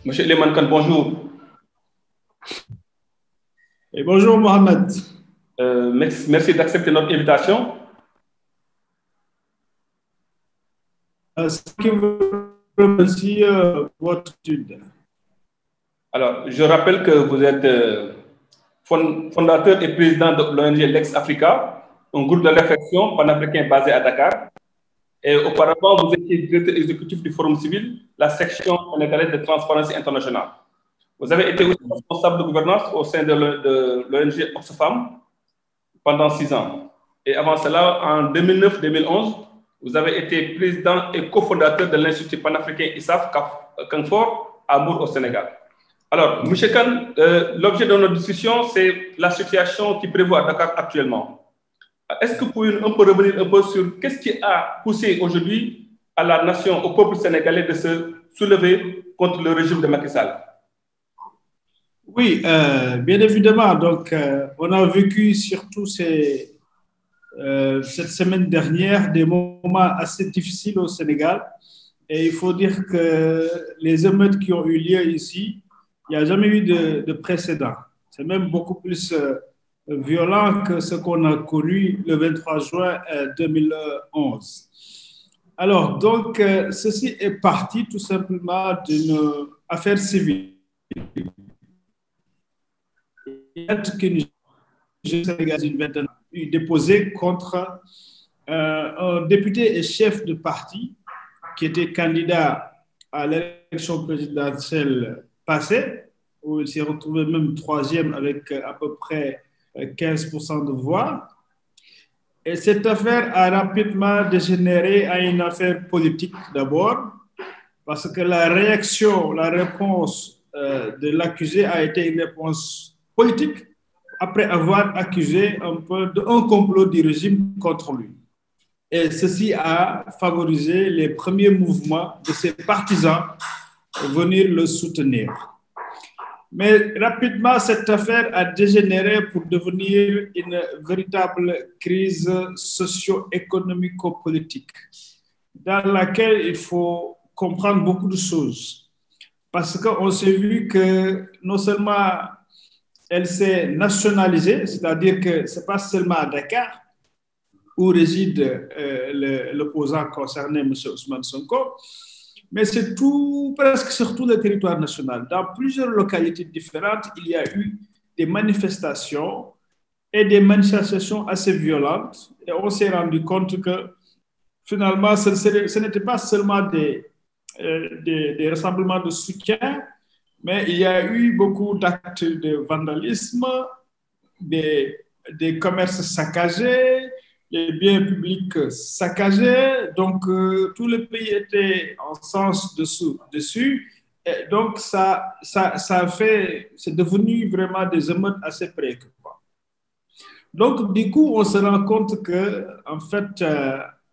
Monsieur Leman Khan, bonjour. Et bonjour Mohamed. Merci d'accepter notre invitation. Ce qui vous remercie votre étude. Alors, je rappelle que vous êtes fondateur et président de l'ONG Lex Africa, un groupe de réflexion panafricain basé à Dakar. Et auparavant, vous étiez directeur exécutif du Forum civil, la section sénégalaise de Transparency International. Vous avez été aussi responsable de gouvernance au sein de l'ONG Oxfam pendant 6 ans. Et avant cela, en 2009-2011, vous avez été président et cofondateur de l'Institut panafricain ISAF Kanfor à Mour au Sénégal. Alors, M. Khan, l'objet de notre discussion, c'est la situation qui prévaut à Dakar actuellement. Est-ce que vous pouvez un peu revenir un peu sur qu'est-ce qui a poussé aujourd'hui à la nation, au peuple sénégalais de se soulever contre le régime de Macky Sall? Oui, bien évidemment. Donc, on a vécu surtout cette semaine dernière des moments assez difficiles au Sénégal. Et il faut dire que les émeutes qui ont eu lieu ici, il n'y a jamais eu de précédent. C'est même beaucoup plus violent que ce qu'on a connu le 23 juin 2011. Alors, donc, ceci est parti tout simplement d'une affaire civile qu'une jeune Sénégalaise d'une vingtaine d'années déposée contre un député et chef de parti qui était candidat à l'élection présidentielle passée, où il s'est retrouvé même troisième avec à peu près 15% de voix. Et cette affaire a rapidement dégénéré à une affaire politique d'abord, parce que la réponse de l'accusé a été une réponse politique après avoir accusé un peu d'un complot du régime contre lui. Et ceci a favorisé les premiers mouvements de ses partisans pour venir le soutenir. Mais rapidement, cette affaire a dégénéré pour devenir une véritable crise socio-économico-politique dans laquelle il faut comprendre beaucoup de choses. Parce qu'on s'est vu que non seulement elle s'est nationalisée, c'est-à-dire que ce n'est pas seulement à Dakar où réside l'opposant concerné, M. Ousmane Sonko, mais c'est presque sur tout le territoire national. Dans plusieurs localités différentes, il y a eu des manifestations et des manifestations assez violentes. Et on s'est rendu compte que finalement, ce n'était pas seulement des rassemblements de soutien, mais il y a eu beaucoup d'actes de vandalisme, des commerces saccagés, les biens publics saccagés. Donc, tout le pays était en sens dessus. Et donc, c'est devenu vraiment des émeutes assez préoccupantes. Donc, du coup, on se rend compte que, en fait,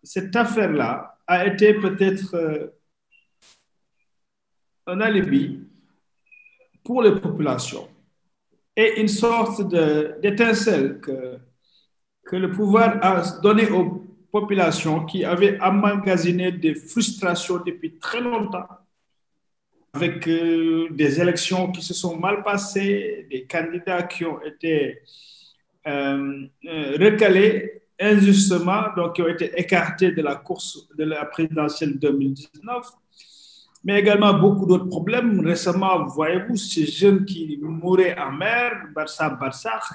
cette affaire-là a été peut-être un alibi pour les populations et une sorte d'étincelle que le pouvoir a donné aux populations qui avaient emmagasiné des frustrations depuis très longtemps, avec des élections qui se sont mal passées, des candidats qui ont été recalés injustement, donc qui ont été écartés de la course de la présidentielle 2019, mais également beaucoup d'autres problèmes. Récemment, voyez-vous, ces jeunes qui mouraient en mer, Barça,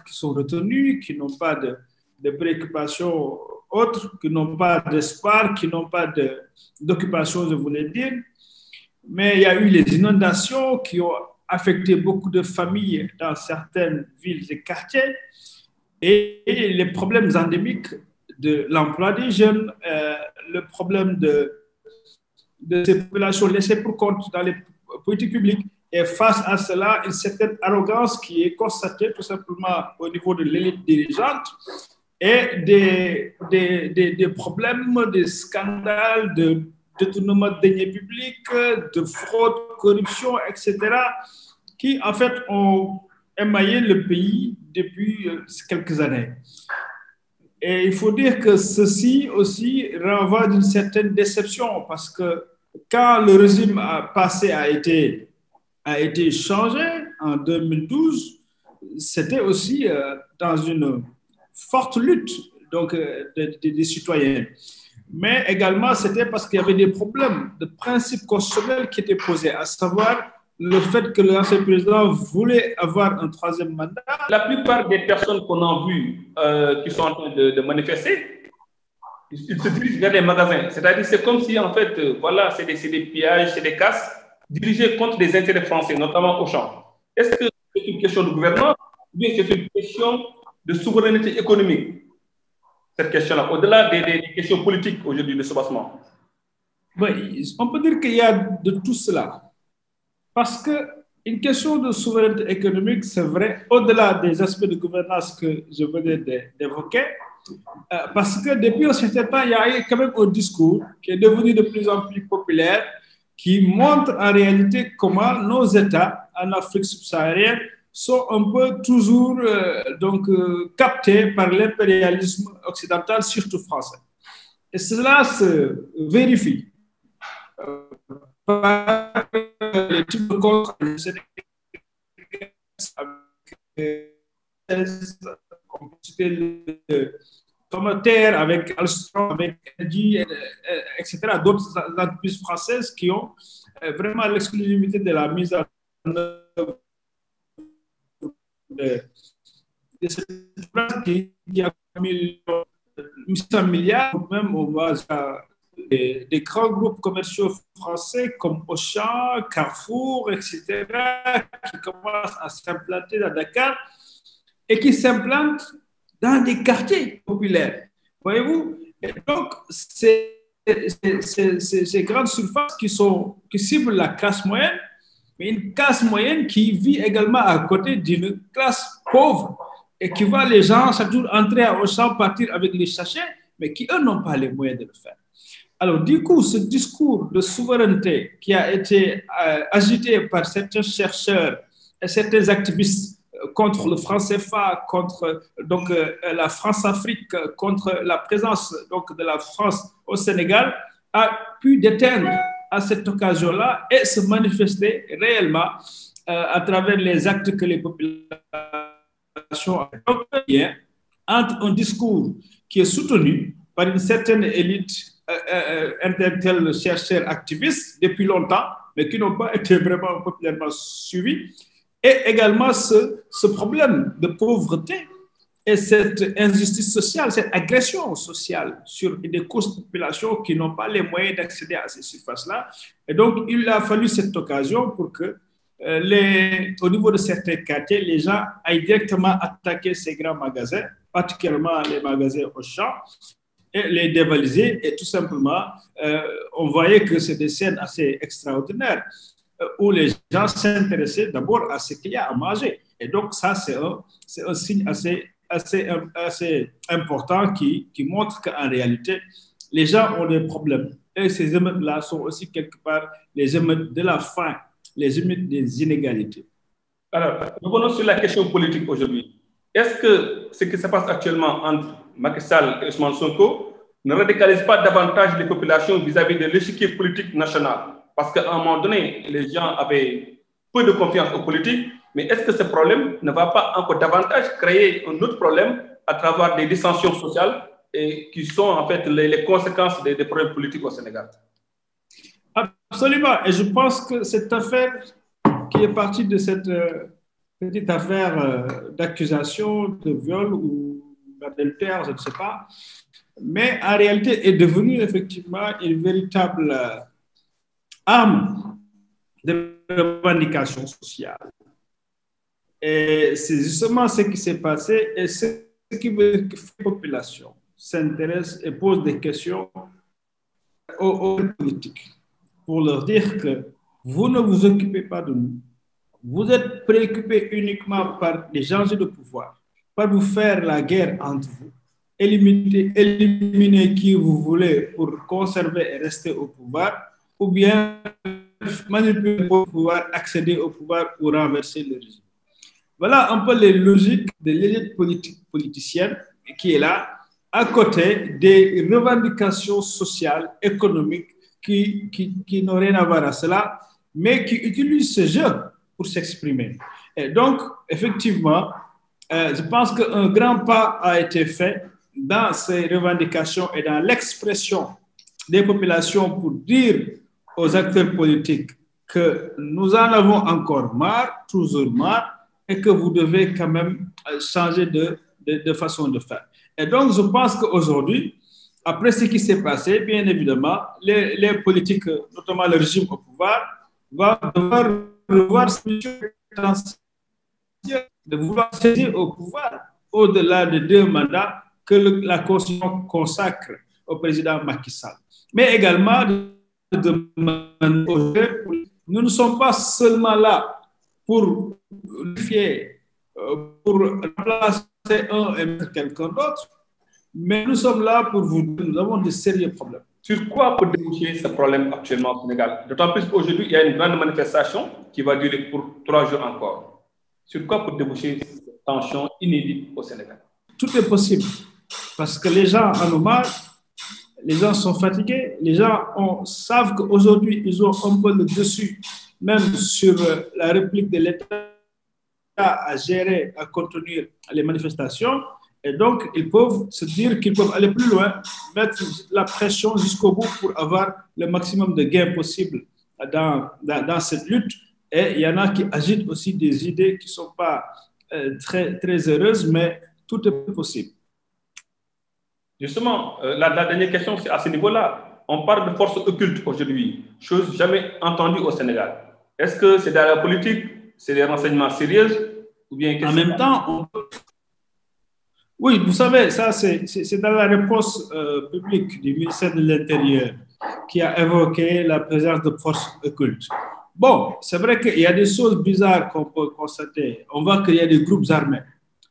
qui sont retenus, qui n'ont pas de préoccupations autres, qui n'ont pas d'espoir, qui n'ont pas d'occupation, je voulais dire. Mais il y a eu les inondations qui ont affecté beaucoup de familles dans certaines villes et quartiers, et les problèmes endémiques de l'emploi des jeunes, le problème de ces populations laissées pour compte dans les politiques publiques. Et face à cela, une certaine arrogance qui est constatée tout simplement au niveau de l'élite dirigeante et des problèmes, des scandales de détournement de deniers publics, de fraude, corruption, etc., qui en fait ont émaillé le pays depuis quelques années. Et il faut dire que ceci aussi renvoie d'une certaine déception parce que quand le régime passé a été a été changé en 2012, c'était aussi dans une forte lutte donc, des citoyens. Mais également, c'était parce qu'il y avait des problèmes de principes constitutionnels qui étaient posés, à savoir le fait que l'ancien président voulait avoir un troisième mandat. La plupart des personnes qu'on a vues qui sont en train de manifester, ils se dirigent vers les magasins. C'est-à-dire, c'est comme si, en fait, voilà, c'est des pillages, c'est des casses dirigés contre les intérêts français, notamment Auchan. Est-ce que c'est une question de gouvernement ou bien c'est une question de souveraineté économique, cette question-là, au-delà des questions politiques aujourd'hui de soubassement? Oui, on peut dire qu'il y a de tout cela. Parce qu'une question de souveraineté économique, c'est vrai, au-delà des aspects de gouvernance que je venais d'évoquer, parce que depuis un certain temps, il y a eu quand même un discours qui est devenu de plus en plus populaire, qui montre en réalité comment nos États en Afrique subsaharienne sont un peu toujours captés par l'impérialisme occidental, surtout français. Et cela se vérifie par les types de contrats avec Terre, avec Alstom, avec Engie, etc., d'autres entreprises françaises qui ont vraiment l'exclusivité de la mise en œuvre de cette place qui a mis 800 milliards, même on va des grands groupes commerciaux français comme Auchan, Carrefour, etc., qui commencent à s'implanter à Dakar et qui s'implantent dans des quartiers populaires. Voyez-vous? Et donc, ces grandes surfaces qui ciblent la classe moyenne, mais une classe moyenne qui vit également à côté d'une classe pauvre et qui voit les gens chaque jour entrer à Auchan, partir avec les sachets, mais qui, eux, n'ont pas les moyens de le faire. Alors, du coup, ce discours de souveraineté qui a été agité par certains chercheurs et certains activistes contre le franc CFA, contre la France-Afrique, contre la présence de la France au Sénégal, a pu déteindre à cette occasion-là et se manifester réellement à travers les actes que les populations ont entre un discours qui est soutenu par une certaine élite intellectuelle, chercheurs, activistes depuis longtemps, mais qui n'ont pas été vraiment populairement suivis, et également ce problème de pauvreté et cette injustice sociale, cette agression sociale sur des couches de population qui n'ont pas les moyens d'accéder à ces surfaces-là. Et donc, il a fallu cette occasion pour que, au niveau de certains quartiers, les gens aillent directement attaquer ces grands magasins, particulièrement les magasins Auchan, et les dévaliser. Et tout simplement, on voyait que c'est des scènes assez extraordinaires où les gens s'intéressaient d'abord à ce qu'il y a à manger. Et donc, ça, c'est un signe assez important qui montre qu'en réalité, les gens ont des problèmes. Et ces émeutes-là sont aussi quelque part les émeutes de la faim, les émeutes des inégalités. Alors, revenons sur la question politique aujourd'hui. Est-ce que ce qui se passe actuellement entre Macky Sall et Ousmane Sonko ne radicalise pas davantage les populations vis-à-vis de l'échiquier politique national? Parce qu'à un moment donné, les gens avaient peu de confiance aux politiques, mais est-ce que ce problème ne va pas encore davantage créer un autre problème à travers des dissensions sociales et qui sont en fait les conséquences des problèmes politiques au Sénégal? Absolument. Et je pense que cette affaire qui est partie de cette petite affaire d'accusation de viol ou d'adultère, je ne sais pas, mais en réalité est devenue effectivement une véritable arme de revendication sociale. Et c'est justement ce qui s'est passé et ce qui veut que la population s'intéresse et pose des questions aux politiques pour leur dire que vous ne vous occupez pas de nous. Vous êtes préoccupés uniquement par les enjeux de pouvoir, par vous faire la guerre entre vous, éliminer qui vous voulez pour conserver et rester au pouvoir, ou bien manipuler pour pouvoir accéder au pouvoir ou renverser le régime. Voilà un peu les logiques de l'élite politicienne qui est là, à côté des revendications sociales, économiques qui n'ont rien à voir à cela, mais qui utilisent ce jeu pour s'exprimer. Et donc, effectivement, je pense qu'un grand pas a été fait dans ces revendications et dans l'expression des populations pour dire aux acteurs politiques que nous en avons encore marre, toujours marre, et que vous devez quand même changer de façon de faire. Et donc, je pense qu'aujourd'hui, après ce qui s'est passé, bien évidemment, les politiques, notamment le régime au pouvoir, va devoir revoir ce de vouloir saisir au pouvoir au-delà de 2 mandats que la Constitution consacre au président Macky Sall. Mais également, nous ne sommes pas seulement là pour remplacer un et mettre quelqu'un d'autre, mais nous sommes là pour vous dire, nous avons de sérieux problèmes. Sur quoi peut déboucher ce problème actuellement au Sénégal? D'autant plus qu'aujourd'hui, il y a une grande manifestation qui va durer pour 3 jours encore. Sur quoi peut déboucher cette tension inédite au Sénégal? Tout est possible, parce que les gens en ont marre, les gens sont fatigués, les gens savent qu'aujourd'hui, ils ont un peu le dessus, même sur la réplique de l'État à gérer, à contenir les manifestations. Et donc, ils peuvent se dire qu'ils peuvent aller plus loin, mettre la pression jusqu'au bout pour avoir le maximum de gains possible dans cette lutte. Et il y en a qui agitent aussi des idées qui ne sont pas très, très heureuses, mais tout est possible. Justement, la dernière question, c'est à ce niveau-là. On parle de forces occultes aujourd'hui, chose jamais entendue au Sénégal. Est-ce que c'est dans la politique, c'est des renseignements sérieux ou bien en même temps, oui, vous savez, ça c'est dans la réponse publique du ministère de l'Intérieur qui a évoqué la présence de forces occultes. Bon, c'est vrai qu'il y a des choses bizarres qu'on peut constater. On voit qu'il y a des groupes armés,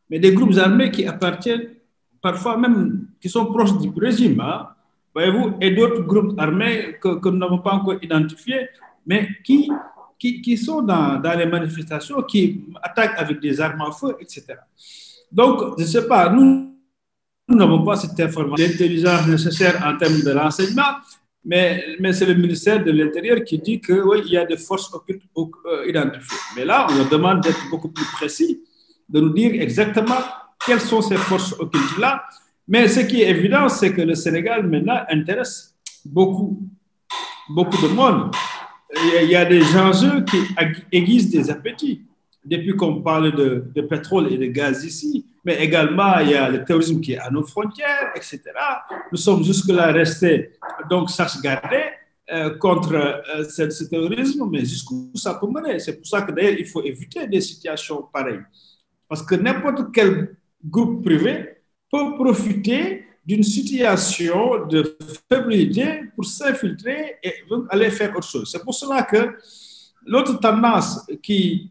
mais des groupes armés qui appartiennent parfois même, qui sont proches du régime, hein, voyez-vous, et d'autres groupes armés que nous n'avons pas encore identifiés, mais qui sont dans les manifestations, qui attaquent avec des armes à feu, etc. Donc, je ne sais pas, nous n'avons pas cette information, l'intelligence nécessaire en termes de renseignement, mais c'est le ministère de l'Intérieur qui dit qu'il oui, y a des forces occultes identifiées. Mais là, on nous demande d'être beaucoup plus précis, de nous dire exactement quelles sont ces forces occultes-là. Mais ce qui est évident, c'est que le Sénégal, maintenant, intéresse beaucoup de monde. Il y a des enjeux qui aiguisent des appétits. Depuis qu'on parle de pétrole et de gaz ici, mais également il y a le terrorisme qui est à nos frontières, etc. Nous sommes jusque-là restés, donc ça se gardait contre ce terrorisme, mais jusqu'où ça peut mener. C'est pour ça que d'ailleurs il faut éviter des situations pareilles. Parce que n'importe quel groupe privé peut profiter d'une situation de faiblité pour s'infiltrer et aller faire autre chose. C'est pour cela que l'autre tendance qui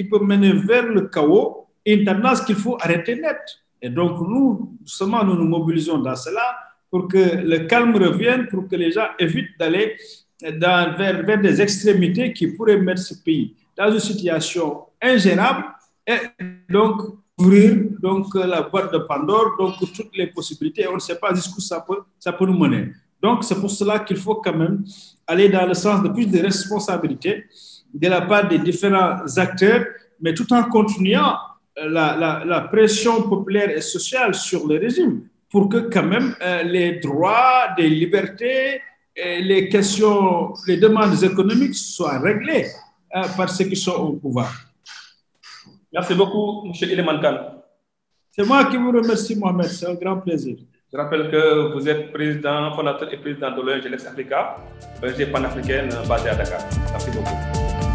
peut mener vers le chaos est une tendance qu'il faut arrêter net. Et donc, nous nous mobilisons dans cela pour que le calme revienne, pour que les gens évitent d'aller vers des extrémités qui pourraient mettre ce pays dans une situation ingérable et donc ouvrir la boîte de Pandore, donc toutes les possibilités. On ne sait pas jusqu'où ça peut nous mener. Donc, c'est pour cela qu'il faut quand même aller dans le sens de plus de responsabilité de la part des différents acteurs, mais tout en continuant la pression populaire et sociale sur le régime pour que quand même les droits, les libertés, et les questions, les demandes économiques soient réglées par ceux qui sont au pouvoir. Merci beaucoup, M. Ilimane Kane. C'est moi qui vous remercie, Mohamed. C'est un grand plaisir. Je rappelle que vous êtes président, fondateur et président de l'ONG Lex Africa, ONG panafricaine basée à Dakar. Merci beaucoup.